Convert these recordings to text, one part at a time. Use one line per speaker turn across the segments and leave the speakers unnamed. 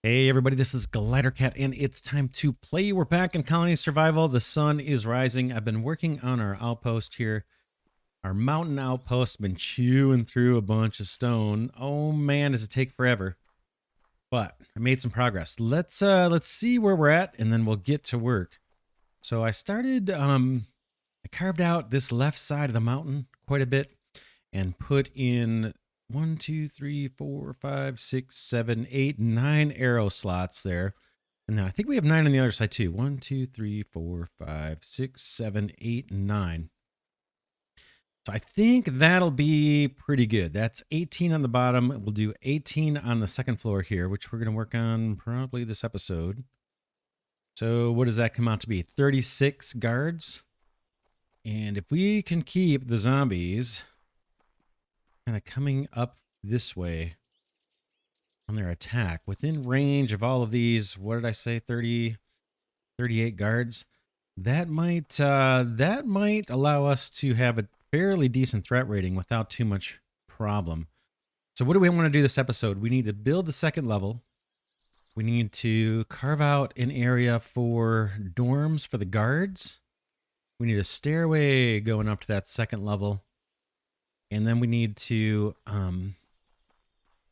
Hey everybody, this is Glidercat and it's time to play. We're back in colony survival. The sun is rising. I've been working on our outpost here. Our mountain outpost, been chewing through a bunch of stone. Oh man, does it take forever. But I made some progress. Let's see where we're at and then we'll get to work. So I started I carved out this left side of the mountain quite a bit and put in 1, 2, 3, 4, 5, 6, 7, 8, 9 arrow slots there. And then I think we have 9 on the other side too. 1, 2, 3, 4, 5, 6, 7, 8, 9. So I think that'll be pretty good. That's 18 on the bottom. We'll do 18 on the second floor here, which we're going to work on probably this episode. So what does that come out to be? 36 guards. And if we can keep the zombies kind of coming up this way on their attack within range of all of these, what did I say, 38 guards, that might allow us to have a fairly decent threat rating without too much problem. So what do we want to do this episode? We need to build the second level. We need to carve out an area for dorms for the guards. We need a stairway going up to that second level. And then we need to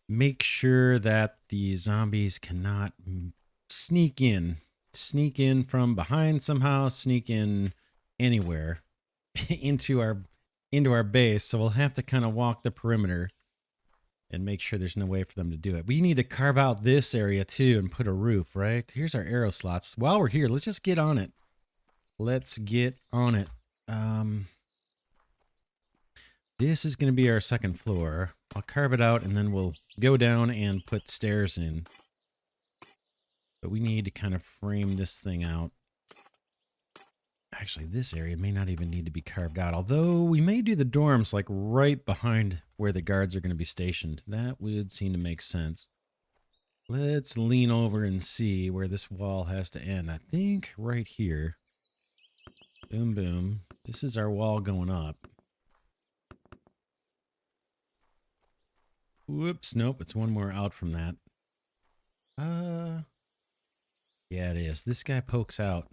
make sure that the zombies cannot sneak in from behind somehow, sneak in anywhere into our base. So we'll have to kind of walk the perimeter and make sure there's no way for them to do it. We need to carve out this area too and put a roof, right? Here's our arrow slots. While we're here, let's just get on it. Let's get on it. This is going to be our second floor. I'll carve it out and then we'll go down and put stairs in. But we need to kind of frame this thing out. Actually, this area may not even need to be carved out, although we may do the dorms like right behind where the guards are going to be stationed. That would seem to make sense. Let's lean over and see where this wall has to end. I think right here. Boom, boom. This is our wall going up. Whoops, nope, it's one more out from that. Yeah, it is. This guy pokes out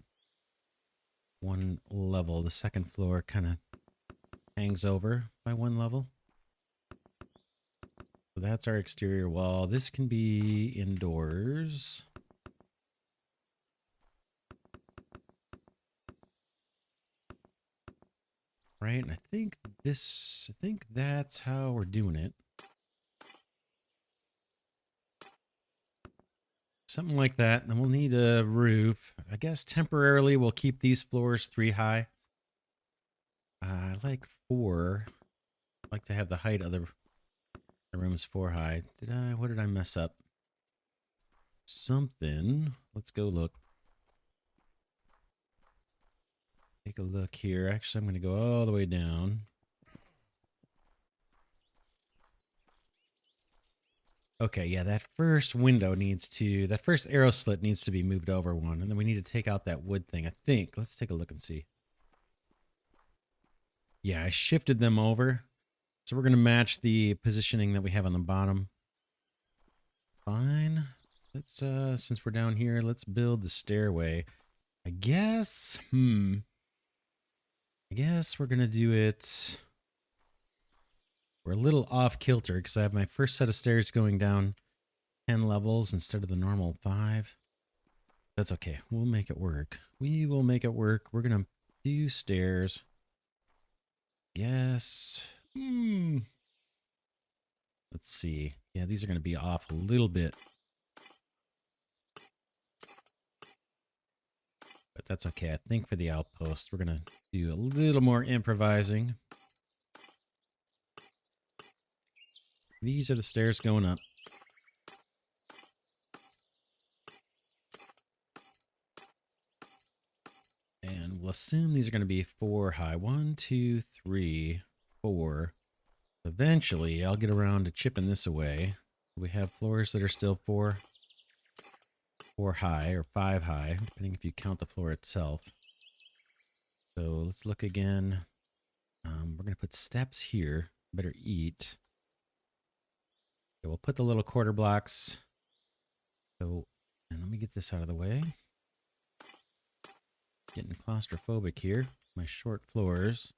one level. The second floor kind of hangs over by one level. So that's our exterior wall. This can be indoors. Right, and I think that's how we're doing it. Something like that. And then we'll need a roof. I guess temporarily we'll keep these floors 3 high. I like 4. I like to have the height of the room's 4 high. What did I mess up? Something. Let's go look. Take a look here. Actually, I'm going to go all the way down. Okay, yeah, that first arrow slit needs to be moved over one. And then we need to take out that wood thing, I think. Let's take a look and see. Yeah, I shifted them over. So we're going to match the positioning that we have on the bottom. Fine. Let's, since we're down here, let's build the stairway. I guess, I guess we're going to do it. We're a little off kilter because I have my first set of stairs going down 10 levels instead of the normal 5. That's okay. We'll make it work. We will make it work. We're going to do stairs. Yes. Let's see. Yeah, these are going to be off a little bit. But that's okay. I think for the outpost, we're going to do a little more improvising. These are the stairs going up. And we'll assume these are going to be 4 high. 1, 2, 3, 4. Eventually, I'll get around to chipping this away. We have floors that are still 4 high or 5 high, depending if you count the floor itself. So let's look again. We're going to put steps here. Better eat. Okay, we'll put the little quarter blocks So, and let me get this out of the way. Getting claustrophobic here. My short floors.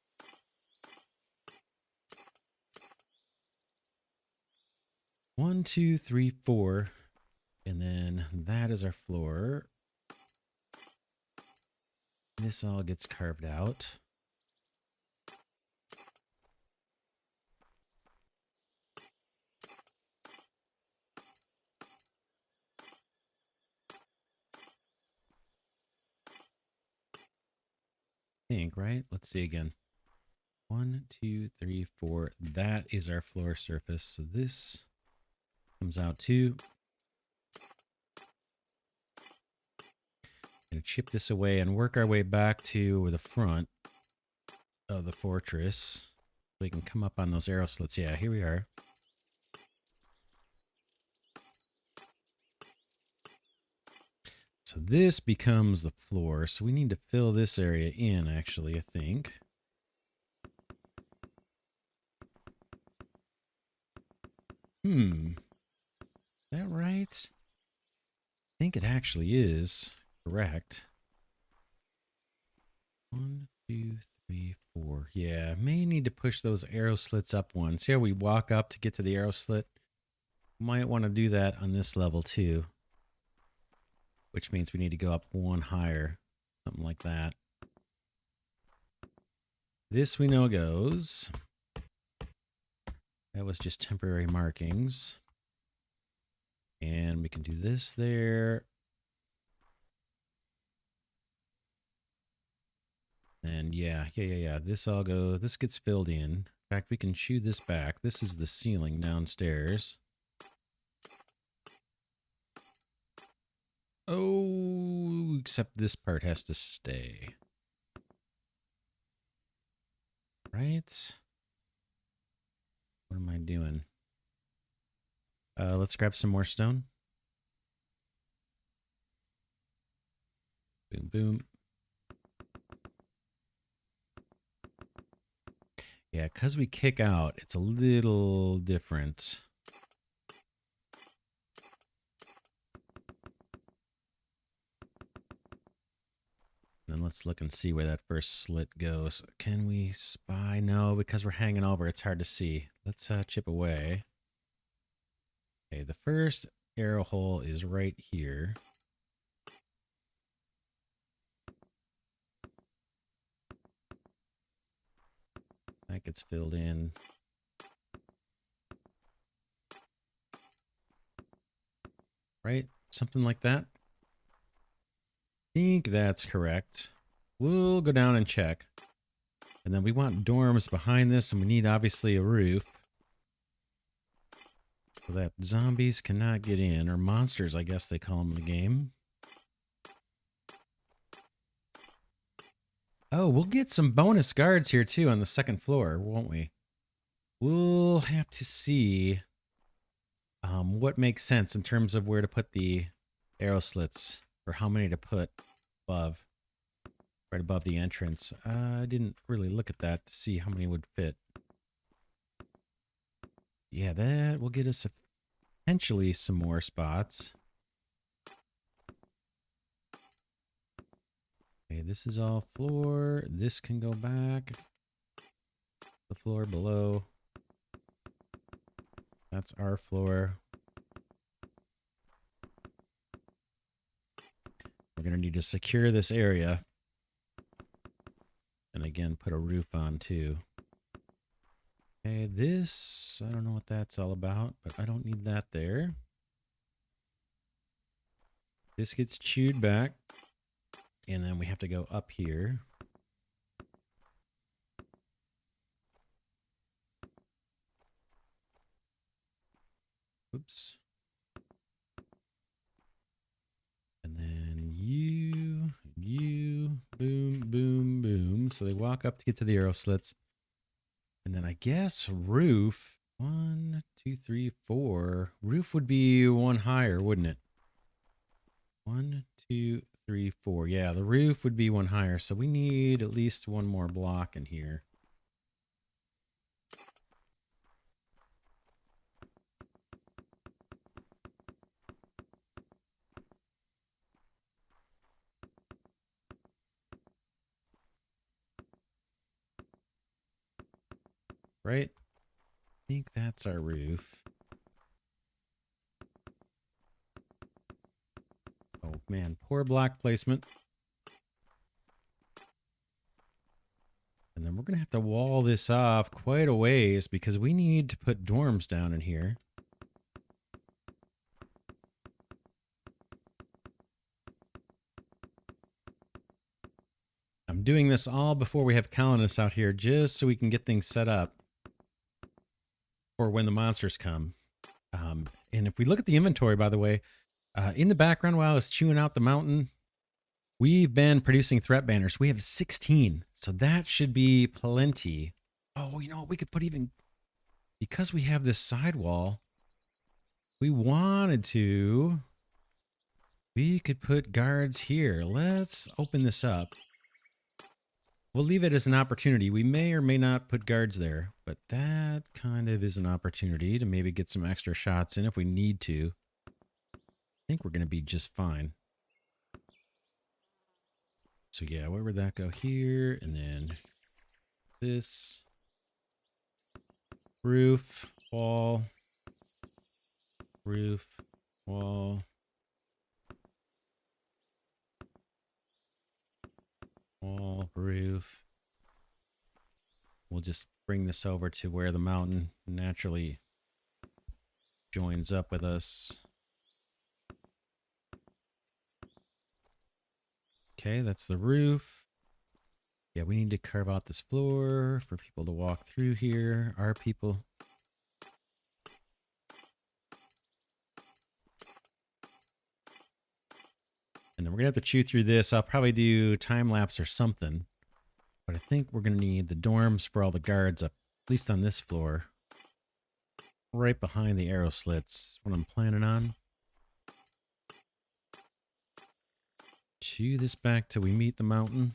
One, two, three, four. And then that is our floor. This all gets carved out. Think, right? Let's see again. 1, 2, 3, 4. That is our floor surface. So this comes out too. Gonna chip this away and work our way back to the front of the fortress. So we can come up on those arrow slits. Yeah, here we are. So this becomes the floor. So we need to fill this area in, actually, I think. Is that right? I think it actually is correct. 1, 2, 3, 4. Yeah, may need to push those arrow slits up one. See how we walk up to get to the arrow slit? Might want to do that on this level too. Which means we need to go up one higher. Something like that. This we know goes. That was just temporary markings. And we can do this there. And yeah. This gets filled in. In fact, we can chew this back. This is the ceiling downstairs. Oh, except this part has to stay. Right? What am I doing? Let's grab some more stone. Boom, boom. Yeah, because we kick out, it's a little different. Then let's look and see where that first slit goes. Can we spy? No, because we're hanging over, it's hard to see. Let's chip away. Okay, the first arrow hole is right here. That gets filled in. Right? Something like that. I think that's correct. We'll go down and check. And then we want dorms behind this, and we need obviously a roof. So that zombies cannot get in, or monsters, I guess they call them in the game. Oh, we'll get some bonus guards here too on the second floor, won't we? We'll have to see what makes sense in terms of where to put the arrow slits, or how many to put above, right above the entrance. I didn't really look at that to see how many would fit. Yeah, that will get us potentially some more spots. Okay, this is all floor. This can go back. The floor below. That's our floor. We're going to need to secure this area. And again, put a roof on too. Okay, this, I don't know what that's all about, but I don't need that there. This gets chewed back. And then we have to go up here. Oops. And then you, boom, boom, boom. So they walk up to get to the arrow slits. And then I guess roof, 1, 2, 3, 4. Roof would be one higher, wouldn't it? 1, 2, 3, 4. Yeah, the roof would be one higher. So we need at least one more block in here. right? I think that's our roof. Oh man, poor block placement. And then we're going to have to wall this off quite a ways because we need to put dorms down in here. I'm doing this all before we have colonists out here just so we can get things set up for when the monsters come. And if we look at the inventory, by the way, in the background while I was chewing out the mountain, we've been producing threat banners. We have 16, so that should be plenty. Oh, you know what? We could put even, because we have this sidewall, we wanted to, we could put guards here. Let's open this up. We'll leave it as an opportunity. We may or may not put guards there, but that kind of is an opportunity to maybe get some extra shots in if we need to. I think we're going to be just fine. So yeah, where would that go? Here, and then this. Roof, wall, roof, wall, wall, roof. We'll just bring this over to where the mountain naturally joins up with us. Okay, that's the roof. Yeah, we need to carve out this floor for people to walk through here. Our people. And then we're going to have to chew through this. I'll probably do time lapse or something. But I think we're going to need the dorms for all the guards up, at least on this floor. Right behind the arrow slits. What I'm planning on. Chew this back till we meet the mountain.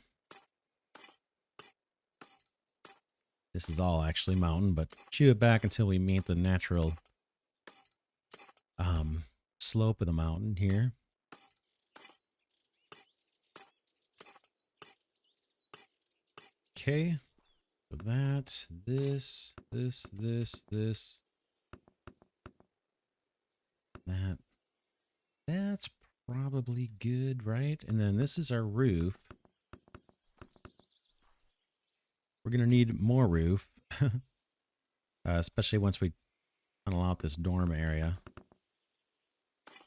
This is all actually mountain, but chew it back until we meet the natural slope of the mountain here. Okay. So that, this, that. That's probably good, right? And then this is our roof. We're going to need more roof. Especially once we tunnel out this dorm area.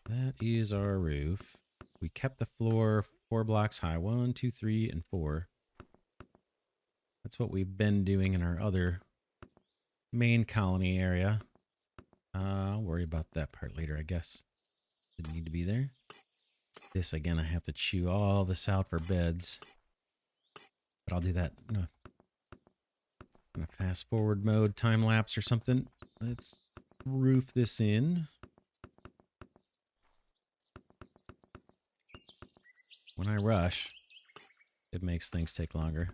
That is our roof. We kept the floor 4 blocks high. 1, 2, 3, and 4. That's what we've been doing in our other main colony area. I'll worry about that part later, I guess. Didn't need to be there. This, again, I have to chew all this out for beds. But I'll do that in a fast forward mode, time lapse or something. Let's roof this in. When I rush, it makes things take longer.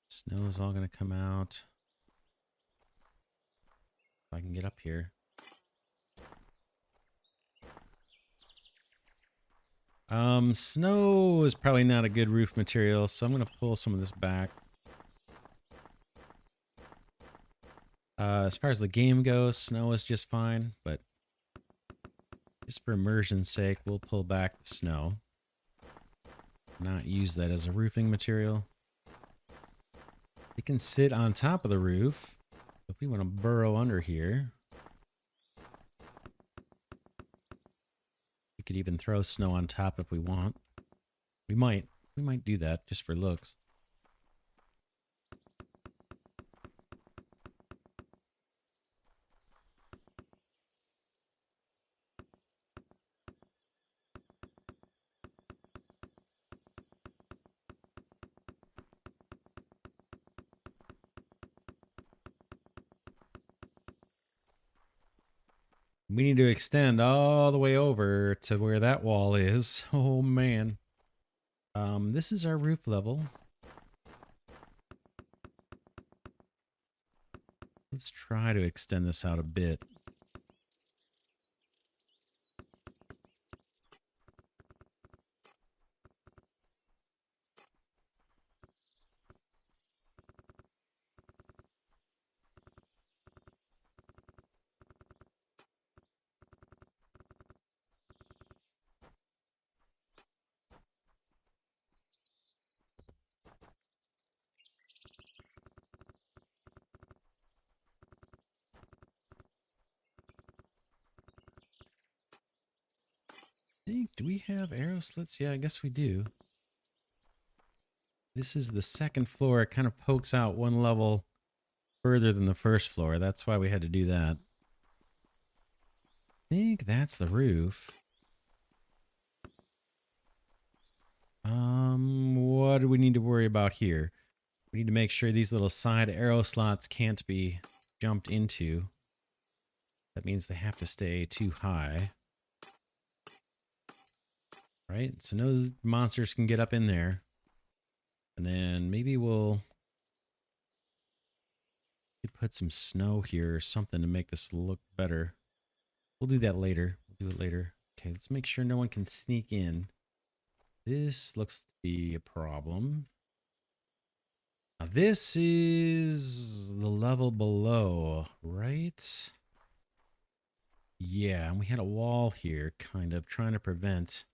Snow is all going to come out. If I can get up here. Snow is probably not a good roof material, so I'm going to pull some of this back. As far as the game goes, snow is just fine, but just for immersion's sake, we'll pull back the snow. Not use that as a roofing material. It can sit on top of the roof. If we want to burrow under here, we could even throw snow on top if we want. We might do that just for looks. We need to extend all the way over to where that wall is. Oh, man. This is our roof level. Let's try to extend this out a bit. think, do we have arrow slits? Yeah, I guess we do. This is the second floor. It kind of pokes out one level further than the first floor. That's why we had to do that. I think that's the roof. What do we need to worry about here? We need to make sure these little side arrow slots can't be jumped into. That means they have to stay too high. Right? So no monsters can get up in there. And then maybe we'll put some snow here or something to make this look better. We'll do that later. We'll do it later. Okay, let's make sure no one can sneak in. This looks to be a problem. Now this is the level below, right? Yeah, and we had a wall here, kind of trying to prevent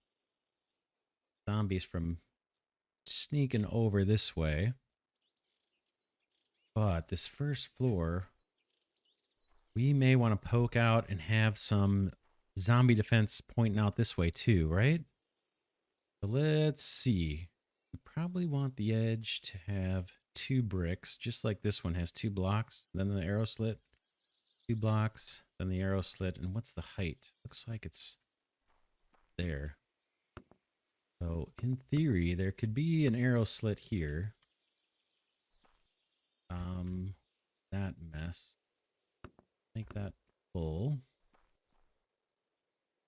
zombies from sneaking over this way. But this first floor, we may want to poke out and have some zombie defense pointing out this way too, right? So let's see. We probably want the edge to have 2 bricks, just like this one has 2 blocks. Then the arrow slit, 2 blocks, then the arrow slit. And what's the height? Looks like it's there. So in theory, there could be an arrow slit here. That mess. Make that full.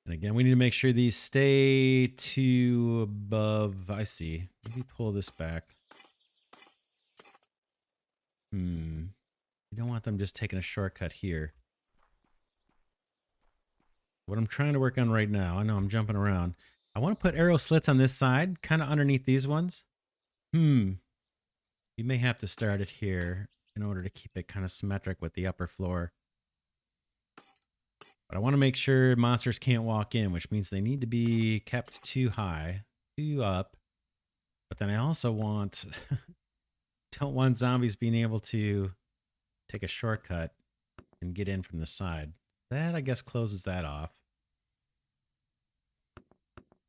And again, we need to make sure these stay to above. I see. Maybe pull this back. You don't want them just taking a shortcut here. What I'm trying to work on right now, I know I'm jumping around. I want to put arrow slits on this side, kind of underneath these ones. You may have to start it here in order to keep it kind of symmetric with the upper floor. But I want to make sure monsters can't walk in, which means they need to be kept too high, too up. But then I also want, don't want zombies being able to take a shortcut and get in from the side. That, I guess, closes that off.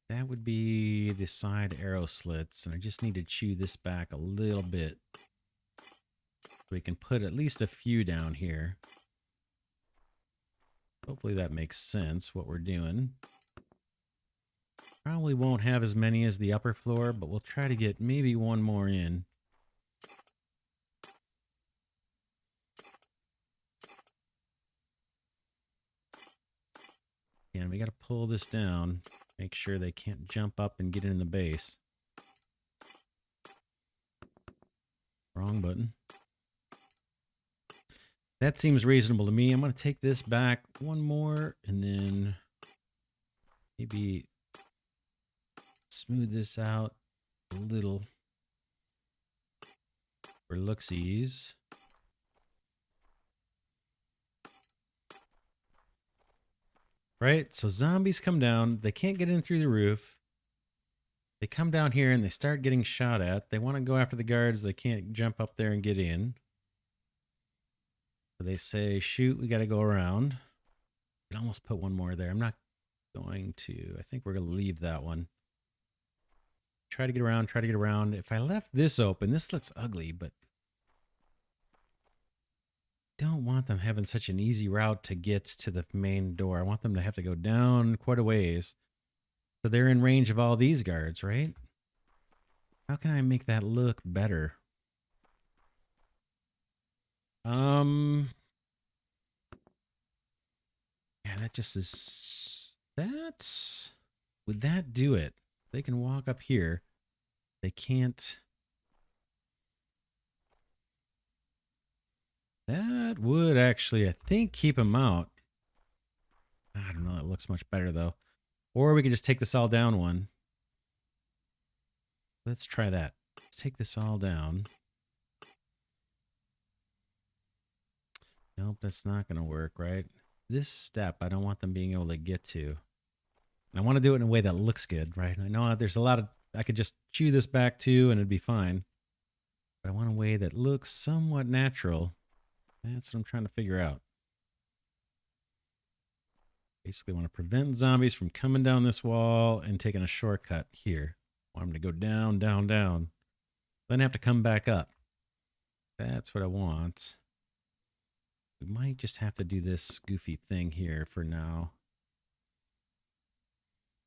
That would be the side arrow slits, and I just need to chew this back a little bit. So we can put at least a few down here. Hopefully that makes sense, what we're doing. Probably won't have as many as the upper floor, but we'll try to get maybe one more in. And we got to pull this down. Make sure they can't jump up and get in the base. Wrong button. That seems reasonable to me. I'm going to take this back one more and then maybe smooth this out a little for looksies. Right? So zombies come down. They can't get in through the roof. They come down here and they start getting shot at. They want to go after the guards. They can't jump up there and get in. So they say, shoot, we got to go around. I can almost put one more there. I'm not going to. I think we're going to leave that one. Try to get around, try to get around. If I left this open, this looks ugly, but I don't want them having such an easy route to get to the main door. I want them to have to go down quite a ways. So they're in range of all these guards, right? How can I make that look better? Yeah, that just is... That's... Would that do it? They can walk up here. They can't... That would actually, I think, keep them out. I don't know. It looks much better, though. Or we could just take this all down one. Let's try that. Let's take this all down. Nope, that's not going to work, right? This step, I don't want them being able to get to. And I want to do it in a way that looks good, right? I know there's a lot of... I could just chew this back, too, and it'd be fine. But I want a way that looks somewhat natural. That's what I'm trying to figure out. Basically want to prevent zombies from coming down this wall and taking a shortcut here. Want them to go down, down, down. Then have to come back up. That's what I want. We might just have to do this goofy thing here for now.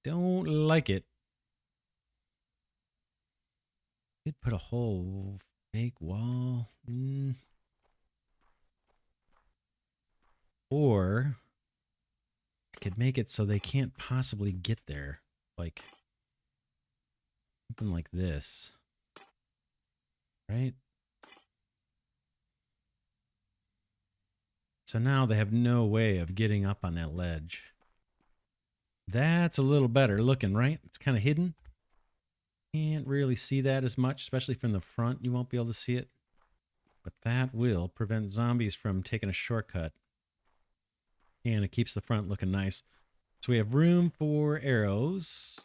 Don't like it. Could put a whole fake wall. Or I could make it so they can't possibly get there. Like something like this. Right? So now they have no way of getting up on that ledge. That's a little better looking, right? It's kind of hidden. Can't really see that as much, especially from the front. You won't be able to see it. But that will prevent zombies from taking a shortcut. And it keeps the front looking nice. So we have room for arrows.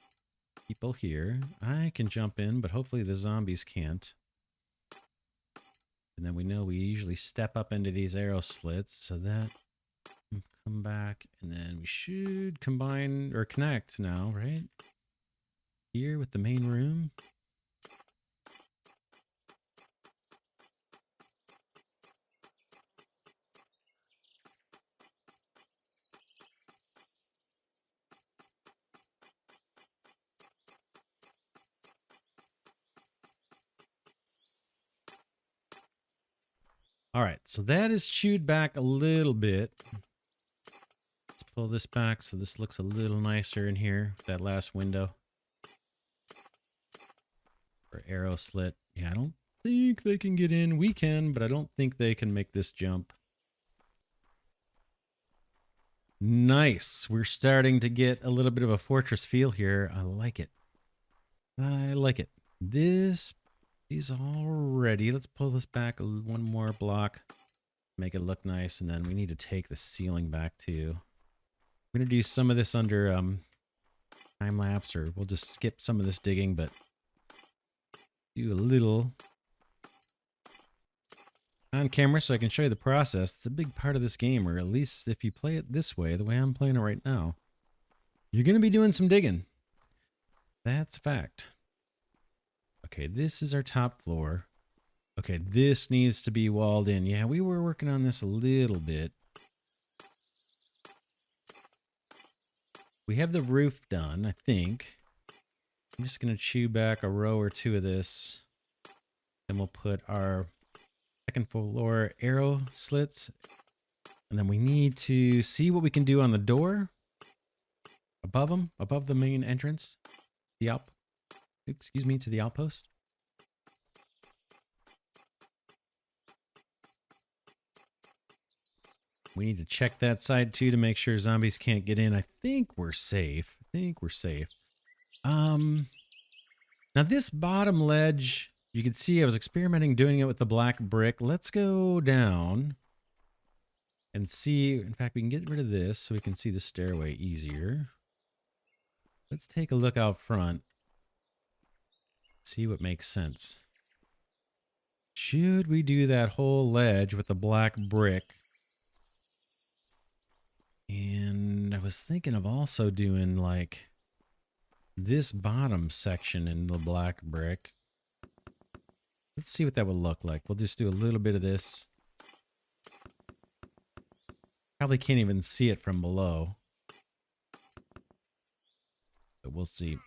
People here. I can jump in, but hopefully the zombies can't. And then we know we usually step up into these arrow slits. So that come back. And then we should combine or connect now, right? Here with the main room. All right, so that is chewed back a little bit. Let's pull this back so this looks a little nicer in here. That last window. Or arrow slit. Yeah, I don't think they can get in. We can, but I don't think they can make this jump. Nice. We're starting to get a little bit of a fortress feel here. I like it. I like it. This is all ready. Let's pull this back one more block. Make it look nice. And then we need to take the ceiling back too. I'm going to do some of this under time lapse, or we'll just skip some of this digging, but do a little on camera so I can show you the process. It's a big part of this game, or at least if you play it this way, the way I'm playing it right now, you're going to be doing some digging. That's a fact. Okay, this is our top floor. Okay, this needs to be walled in. Yeah, we were working on this a little bit. We have the roof done, I think. I'm just going to chew back a row or two of this. Then we'll put our second floor arrow slits. And then we need to see what we can do on the door. Above them, above the main entrance. To the outpost. We need to check that side too to make sure zombies can't get in. I think we're safe. Now this bottom ledge, you can see I was experimenting doing it with the black brick. Let's go down and see. In fact, we can get rid of this so we can see the stairway easier. Let's take a look out front. See what makes sense. Should we do that whole ledge with the black brick? And I was thinking of also doing like this bottom section in the black brick. Let's see what that would look like. We'll just do a little bit of this. Probably can't even see it from below. But we'll see.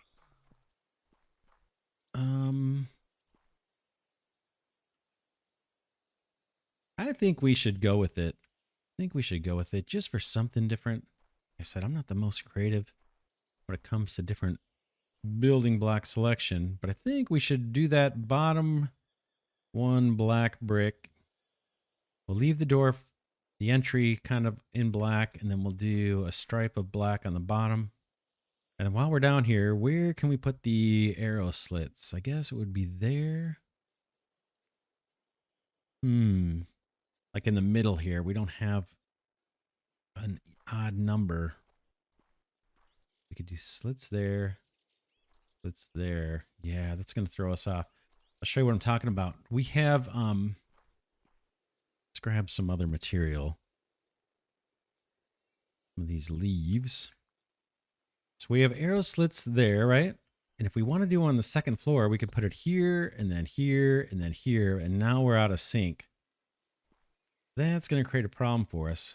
I think we should go with it. Just for something different. Like I said, I'm not the most creative when it comes to different building block selection, but I think we should do that bottom one black brick. We'll leave the door, the entry kind of in black, and then we'll do a stripe of black on the bottom. And while we're down here, where can we put the arrow slits? I guess it would be there. Like in the middle here, we don't have an odd number. We could do slits there. Slits there. Yeah, that's going to throw us off. I'll show you what I'm talking about. We have, let's grab some other material. some of these leaves. So we have arrow slits there, right? And if we want to do on the second floor, we could put it here and then here and then here. And now we're out of sync. That's going to create a problem for us.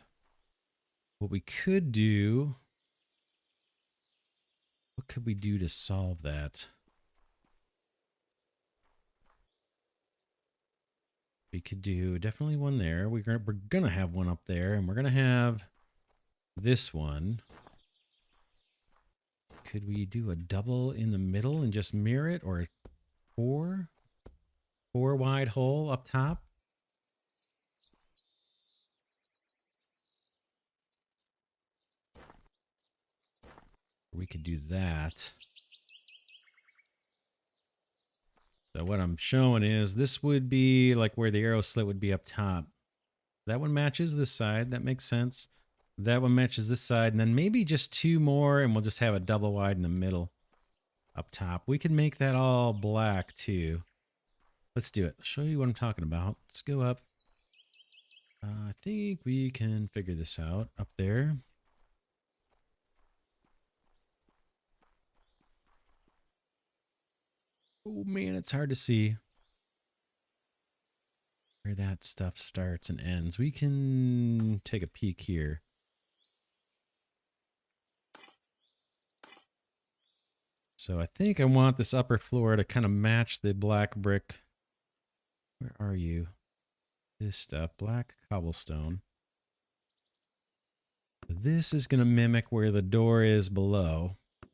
What we could do, what could we do to solve that? We could do definitely one there. We're gonna have one up there, and we're gonna have this one. Could we do a double in the middle and just mirror it, or four wide hole up top? We could do that. So what I'm showing is this would be like where the arrow slit would be up top. That one matches this side. That makes sense. That one matches this side. And then maybe just two more and we'll just have a double wide in the middle up top. We could make that all black too. Let's do it. I'll show you what I'm talking about. Let's go up. I think we can figure this out up there. Oh man, it's hard to see where that stuff starts and ends. We can take a peek here. So I think I want this upper floor to kind of match the black brick. Where are you? This stuff, black cobblestone. This is going to mimic where the door is below. I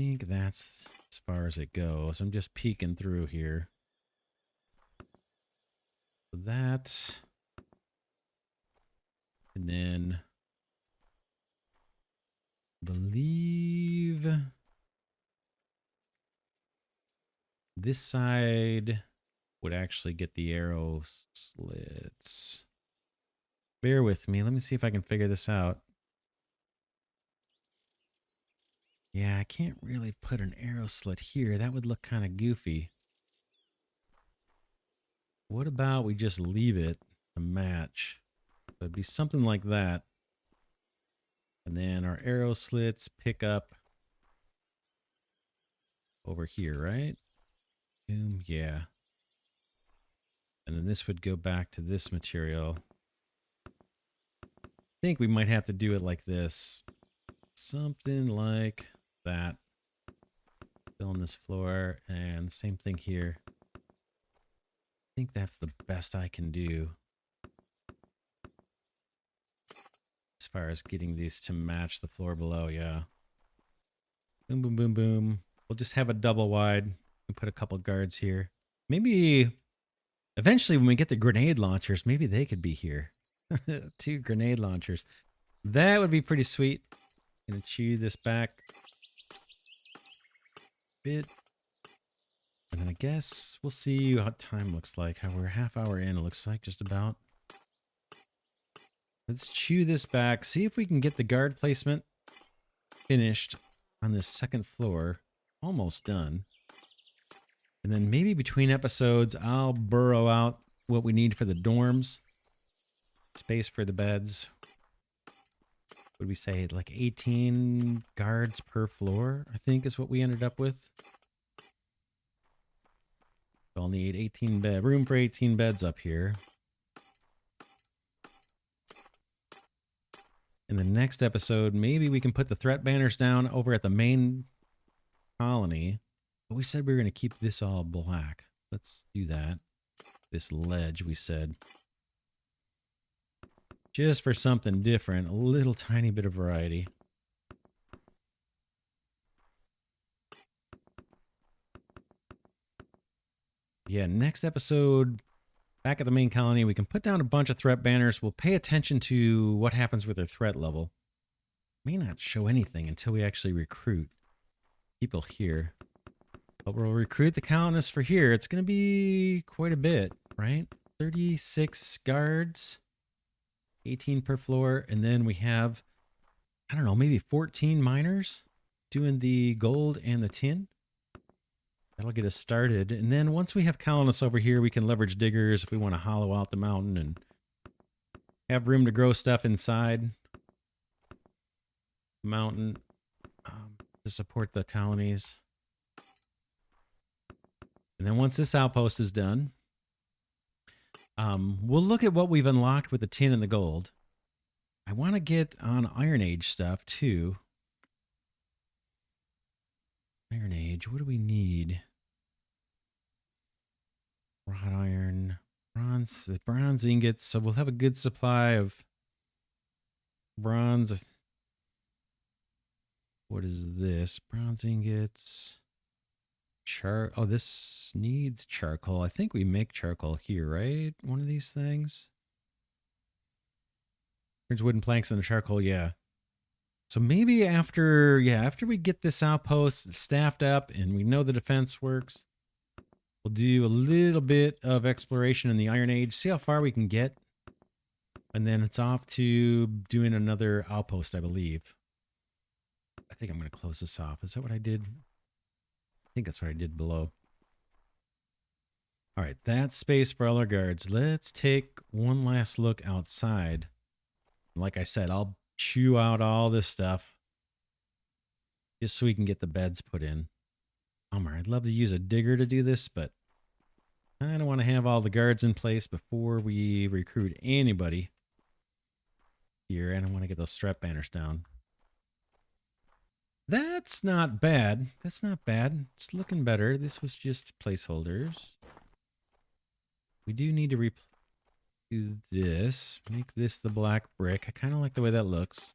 think that's as far as it goes. I'm just peeking through here. So that. And then I believe this side would actually get the arrow slits. Bear with me. Let me see if I can figure this out. Yeah, I can't really put an arrow slit here. That would look kind of goofy. What about we just leave it to match? So it'd be something like that. And then our arrow slits pick up over here, right? Boom, yeah. And then this would go back to this material. I think we might have to do it like this. Something like that. Fill in this floor, and same thing here. I think that's the best I can do as far as getting these to match the floor below. Yeah. Boom, boom, boom, boom. We'll just have a double wide and put a couple guards here. Maybe eventually when we get the grenade launchers, maybe they could be here. 2 grenade launchers. That would be pretty sweet. Gonna chew this back bit, and then I guess we'll see what time looks like. How we're a half hour in, it looks like, just about. Let's chew this back, see if we can get the guard placement finished on this second floor. Almost done. And then maybe between episodes I'll burrow out what we need for the dorms, space for the beds. What would we say, like 18 guards per floor, I think is what we ended up with. I'll need 18 bed, room for 18 beds up here. In the next episode, maybe we can put the threat banners down over at the main colony. But we said we were going to keep this all black. Let's do that. This ledge, we said. Just for something different, a little tiny bit of variety. Yeah, next episode, back at the main colony, we can put down a bunch of threat banners. We'll pay attention to what happens with their threat level. May not show anything until we actually recruit people here. But we'll recruit the colonists for here. It's going to be quite a bit, right? 36 guards. 18 per floor, and then we have, I don't know, maybe 14 miners doing the gold and the tin. That'll get us started. And then once we have colonists over here, we can leverage diggers if we want to hollow out the mountain and have room to grow stuff inside. mountain to support the colonies. And then once this outpost is done, we'll look at what we've unlocked with the tin and the gold. I want to get on Iron Age stuff too. Iron Age, what do we need? Wrought iron, bronze, the bronze ingots. So we'll have a good supply of bronze. What is this? Bronze ingots. Oh, this needs charcoal. I think we make charcoal here, right? One of these things. There's wooden planks and the charcoal, yeah. So maybe after we get this outpost staffed up and we know the defense works, we'll do a little bit of exploration in the Iron Age, see how far we can get. And then it's off to doing another outpost, I believe. I think I'm going to close this off. Is that what I did? I think that's what I did below. All right, that's space for all our guards. Let's take one last look outside. Like I said, I'll chew out all this stuff just so we can get the beds put in. I'd love to use a digger to do this, but I don't want to have all the guards in place before we recruit anybody here. And I want to get those strap banners down. That's not bad. That's not bad. It's looking better. This was just placeholders. We do need to do this. Make this the black brick. I kind of like the way that looks.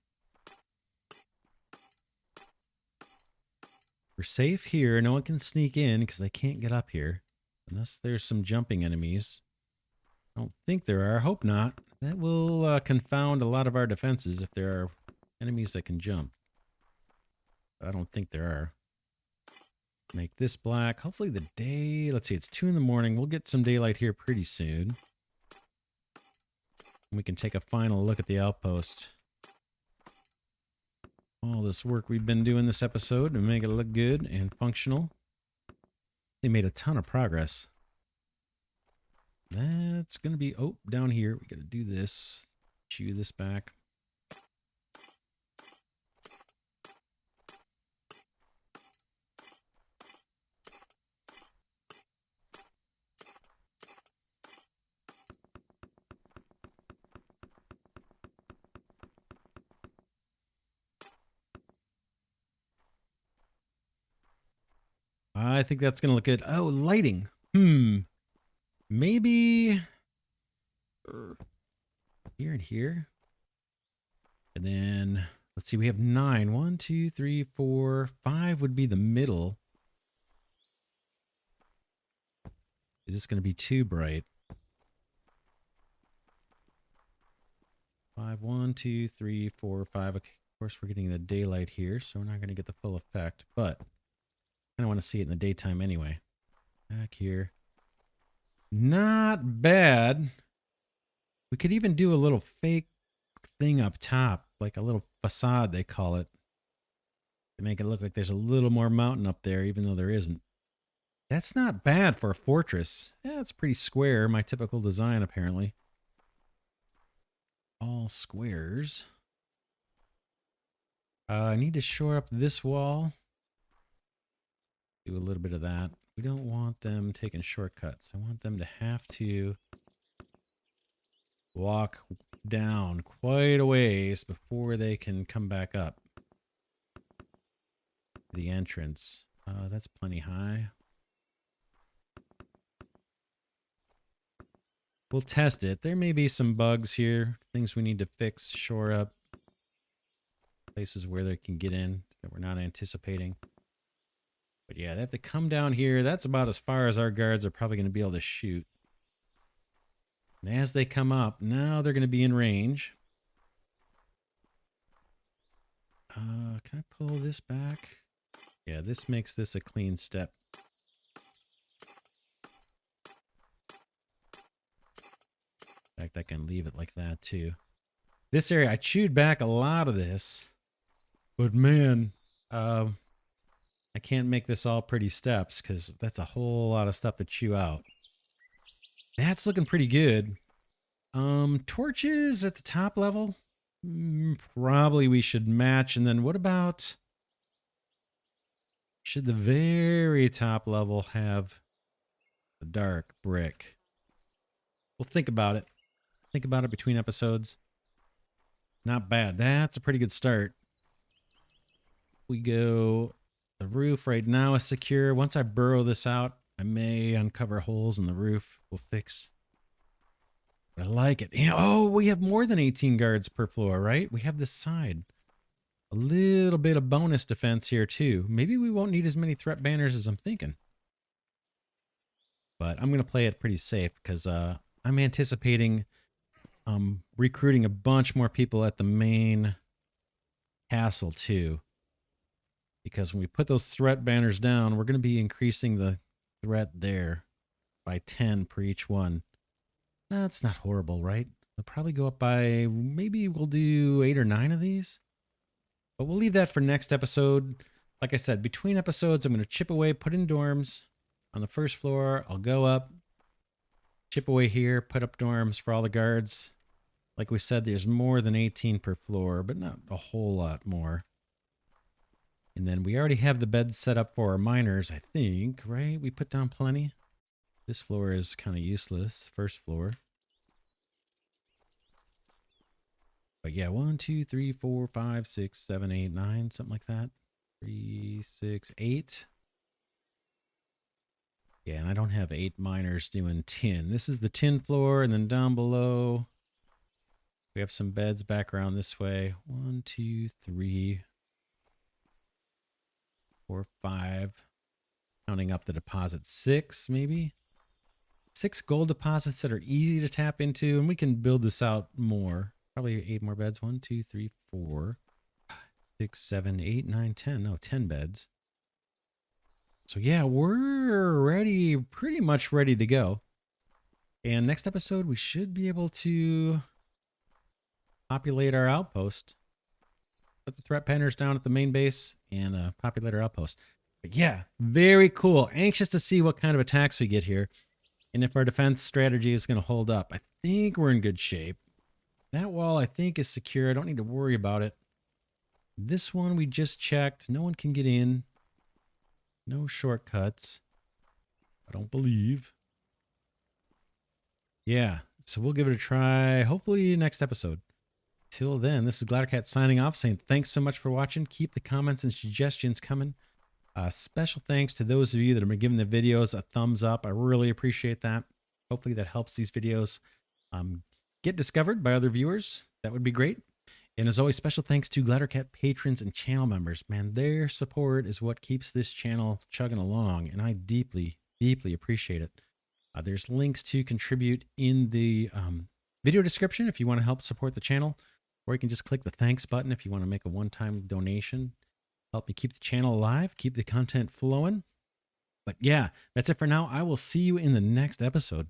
We're safe here. No one can sneak in because they can't get up here. Unless there's some jumping enemies. I don't think there are. I hope not. That will confound a lot of our defenses if there are enemies that can jump. I don't think there are. Make this black. Hopefully the day... Let's see, it's 2 in the morning. We'll get some daylight here pretty soon. We can take a final look at the outpost. All this work we've been doing this episode to make it look good and functional. They made a ton of progress. That's going to be... Oh, down here. We got to do this. Chew this back. I think that's going to look good. Oh, lighting. Maybe here and here. And then, let's see, we have 9. 1, 2, 3, 4, 5 would be the middle. Is this going to be too bright? 5, 1, 2, 3, 4, 5. Okay, of course, we're getting the daylight here, so we're not going to get the full effect, but I want to see it in the daytime anyway. Back here. Not bad. We could even do a little fake thing up top, like a little facade, they call it, to make it look like there's a little more mountain up there, even though there isn't. That's not bad for a fortress. Yeah, it's pretty square, my typical design, apparently. All squares. I need to shore up this wall. Do a little bit of that. We don't want them taking shortcuts. I want them to have to walk down quite a ways before they can come back up the entrance. That's plenty high. We'll test it. There may be some bugs here, things we need to fix, shore up, places where they can get in that we're not anticipating. But yeah, they have to come down here. That's about as far as our guards are probably going to be able to shoot. And as they come up, now they're going to be in range. Can I pull this back? Yeah, this makes this a clean step. In fact, I can leave it like that too. This area, I chewed back a lot of this. But man, I can't make this all pretty steps because that's a whole lot of stuff to chew out. That's looking pretty good. Torches at the top level. Probably we should match. And then what about, should the very top level have the dark brick? We'll think about it. Think about it between episodes. Not bad. That's a pretty good start. We go, the roof right now is secure. Once I burrow this out, I may uncover holes in the roof. We'll fix. I like it. Yeah, oh, we have more than 18 guards per floor, right? We have this side. A little bit of bonus defense here too. Maybe we won't need as many threat banners as I'm thinking. But I'm going to play it pretty safe because I'm anticipating recruiting a bunch more people at the main castle too. Because when we put those threat banners down, we're going to be increasing the threat there by 10 per each one. That's not horrible, right? They'll probably go up by, maybe we'll do 8 or 9 of these. But we'll leave that for next episode. Like I said, between episodes, I'm going to chip away, put in dorms. On the first floor, I'll go up, chip away here, put up dorms for all the guards. Like we said, there's more than 18 per floor, but not a whole lot more. And then we already have the beds set up for our miners, I think, right? We put down plenty. This floor is kind of useless, first floor. But yeah, 1, 2, 3, 4, 5, 6, 7, 8, 9, something like that. 3, 6, 8. Yeah, and I don't have 8 miners doing tin. This is the tin floor, and then down below, we have some beds back around this way. 1, 2, 3, 4, 5. Counting up the deposit, 6 maybe. 6 gold deposits that are easy to tap into, and we can build this out more. Probably 8 more beds. 1, 2, 3, 4, 6, 7, 8, 9, 10. No, 10 beds. So yeah, we're ready, pretty much ready to go. And next episode, we should be able to populate our outpost. Put the threat banners down at the main base and populate our outpost. But yeah, very cool. Anxious to see what kind of attacks we get here. And if our defense strategy is going to hold up. I think we're in good shape. That wall, I think, is secure. I don't need to worry about it. This one we just checked. No one can get in. No shortcuts. I don't believe. Yeah, so we'll give it a try, hopefully next episode. Till then, this is Glidercat signing off, saying thanks so much for watching. Keep the comments and suggestions coming. Special thanks to those of you that have been giving the videos a thumbs up. I really appreciate that. Hopefully that helps these videos get discovered by other viewers. That would be great. And as always, special thanks to Glidercat patrons and channel members. Man, their support is what keeps this channel chugging along, and I deeply, deeply appreciate it. There's links to contribute in the video description if you want to help support the channel, or you can just click the thanks button if you want to make a one-time donation. Help me keep the channel alive, keep the content flowing. But yeah, that's it for now. I will see you in the next episode.